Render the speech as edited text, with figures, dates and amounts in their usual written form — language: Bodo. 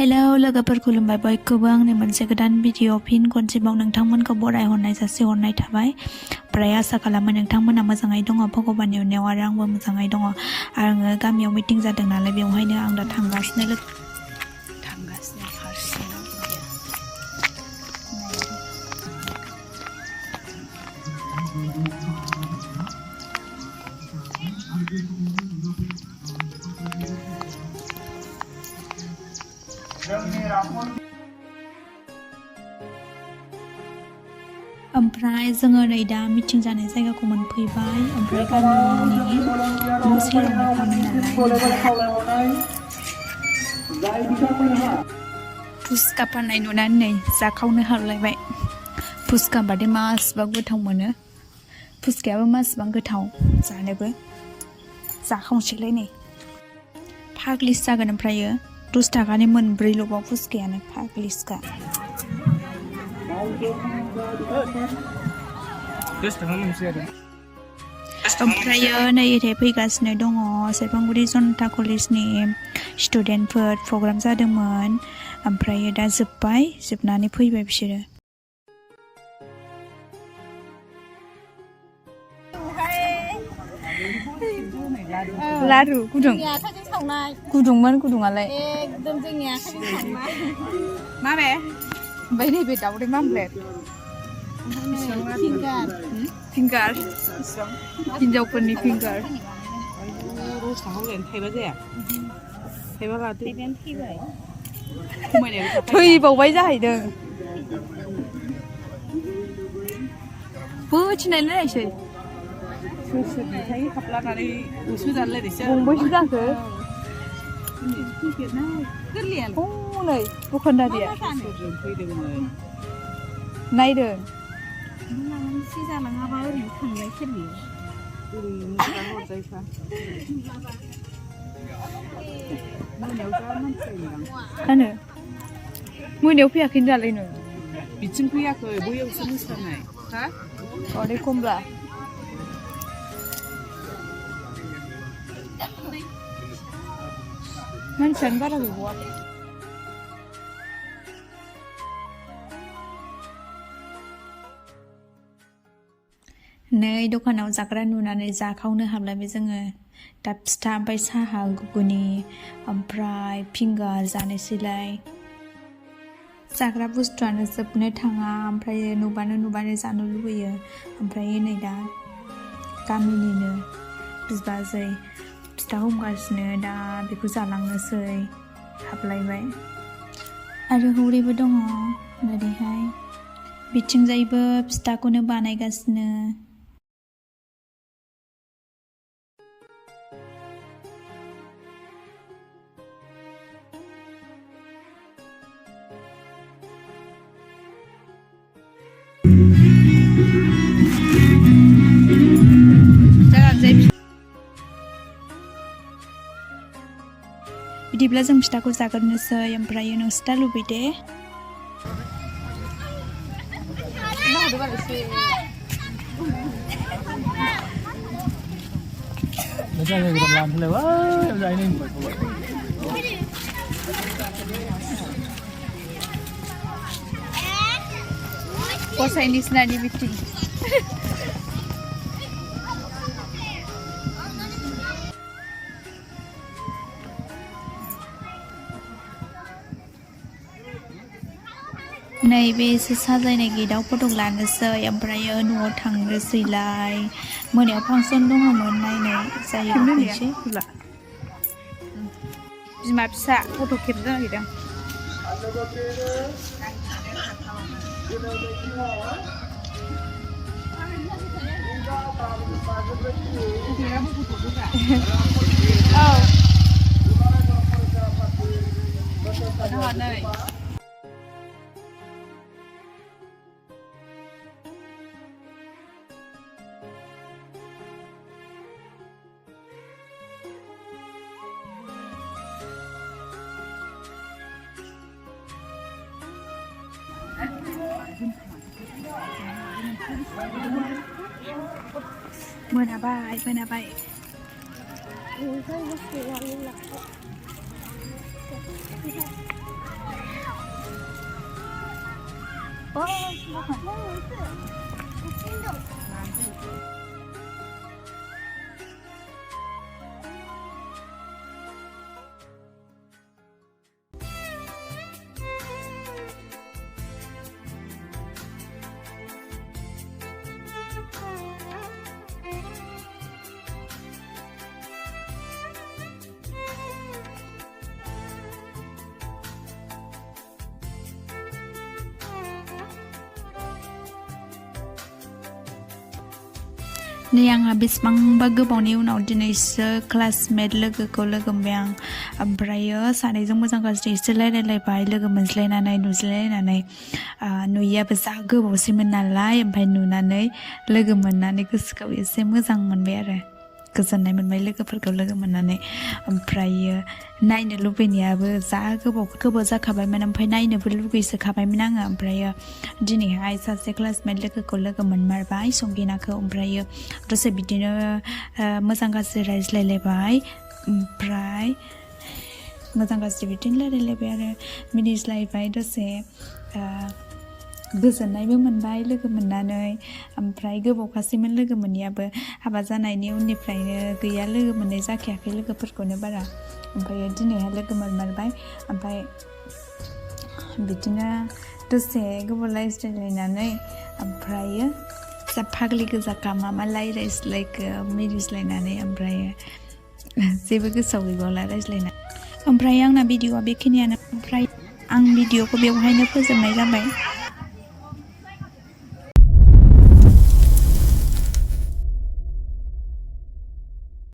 हेलौ लोगोफोर खुलुमबाय बयखौबो आंनि मोनसे गोदान भिडिअ फिन खनसेबाव नोंथांमोनखौ बरायहरनाय जासिहरनाय थाबाय। ओमफ्राय आसा खालामो नोंथांमोना मोजाङै दङ भगबाननि अननायाव आरो आंबो मोजाङै दङ। आङो गामियाव मिटिं जादों नालाय बेवहायनो आं दा थांगासिनो हारसिं ओमफ्राय जोङो नै दा मिटिं जानाय जायगाखौ मोनफैबाय। ओमफ्राय गामिनि न' सेरावनोखामोन नालाय फुसका फाननाय नुनानै नै जाखावनो हालायबाय। फुसका बादि मासबां गोथाव मोनो। फुसकायाबो मासबां गोथाव जानोबो जाखावनोसैलाय नै फाग्लिस जागोन। ओमफ्रायो 10 थाखानि मोनब्रैल'बाव फुसकायानो फाग्लिसखा। ओमफ्रायो नै ओरै फैगासिनो दङ सेरफांगुरि जनता कलेजनि स्टुडेन्टफोर प्रग्राम जादोंमोन। ओमफ्रायो दा जोबनानै फैबाय बिसोरो। लारु गुदुं गुदुंमोन गुदुङालाय एकदम जोंनि आखाइजों सावनाय माबे ओमफ्राय नैबे दावदै मामब्लेट फिंगार हिनजावफोरनि फिंगार थाइबा जाया थाइबा लादो थैबावबाय जाहैदों बोथिनाय नायसै सोर बिथाय हाबलानानै होसोजालायनायसो गंबैसो जाखो गोरलैयानो हनै दखानदारिया फैदोंमोन नायदों एसे जालाङाबा ओरैनो थांलाय सोरबि ओरैनो हरजायफा मोनायाव जा मानसि जायोदां मोनायाव फैयाखै दालाय नों बिथिं फैयाखै बैयावसो मोसानाय हा अदै खमला मानसियानो बारा गैबावाखै। नै दखानाव जाग्रा नुनानै जाखावनो हाबलायबाय जोङो। दा फिथा ओमफ्राय साहा घुगुनि ओमफ्राय फिंगार जानोसैलाय। जाग्रा बुस्थुआनो जोबनो थाङा ओमफ्राय नुबानो जानो लुबैयो। ओमफ्राय नै दा गामिनिनो बिबाजै फिथा हमगासिनो दा बेखौ जालांनोसै हाबलायबाय। आरो हौरैबो दङ ओरैहाय बिथिंजायबो फिथाखौनो बानायगासिनो। बिदिब्ला जों फिथाखौ जाग्रोनोसै ओमफ्रायो नोंसोर दा लुबै दे। Gossainichina meeting. नैबे एसे साजायनाय गेटआव फट' लानोसै ओमफ्रायो न'आव थांनोसैलाय। मोनायाव फांसन दङमोन नायनाय जायो फैनोसै बिमा फिसा फट' खेबनो नागिरदों। मोनाबाय Ni आंहा बेसेबांबा गोबावनि उनाव दिनैसो क्लासमेट लोगोखौ लोगो मोनबाय आं ओमफ्रायो सानैजों मोजां गाज्रि एसे रायलायलायबाय लोगो मोनज्लायनानै नुज्लायनानै नुयियाबो जा गोबावसैमोन नालाय ओमफ्राय नुनानै लोगो मोननानै गोसोखौ एसे मोजां मोनबाय आरो गोजोननाय मोनबाय लोगोफोरखौ लोगो मोननानै ओमफ्रायो नायनो लुबैनायाबो जा गोबाव जाखाबायमोन ओमफ्राय नायनोबो लुगैसोखाबायमोन आङो ओमफ्रायो दिनैहाय सासे क्लासमेट लोगोखौ लोगो मोनमारबाय संगिनाखौ ओमफ्रायो दसे बिदिनो मोजां गाज्रि रायज्लायलायबाय ओमफ्राय मोजां गाज्रि बिदिनो रायलायलायबाय आरो मिनिज्लायबाय दसे गोजोननायबो मोनबाय लोगो मोननानै ओमफ्राय गोबावखासैमोन लोगो मोनैयाबो हाबा जानायनि उननिफ्रायनो गैया लोगो मोननाय जाखायाखै लोगोफोरखौनो बारा ओमफ्राय दिनैहाय लोगो मोनमारबाय ओमफ्राय बिदिनो दसे गोबाव रायज्लायलायनानै ओमफ्रायो जा फाग्लि गोजाखा मा रायज्लायखो मिनिज्लायनानै ओमफ्राय जेबो गोसोआव गैबावला रायज्लायना ओमफ्राय आंना भिडिअ'आ बेखिनियानो ओमफ्राय आं भिडिअ'खौ बेवहायनो फोजोबनाय जाबाय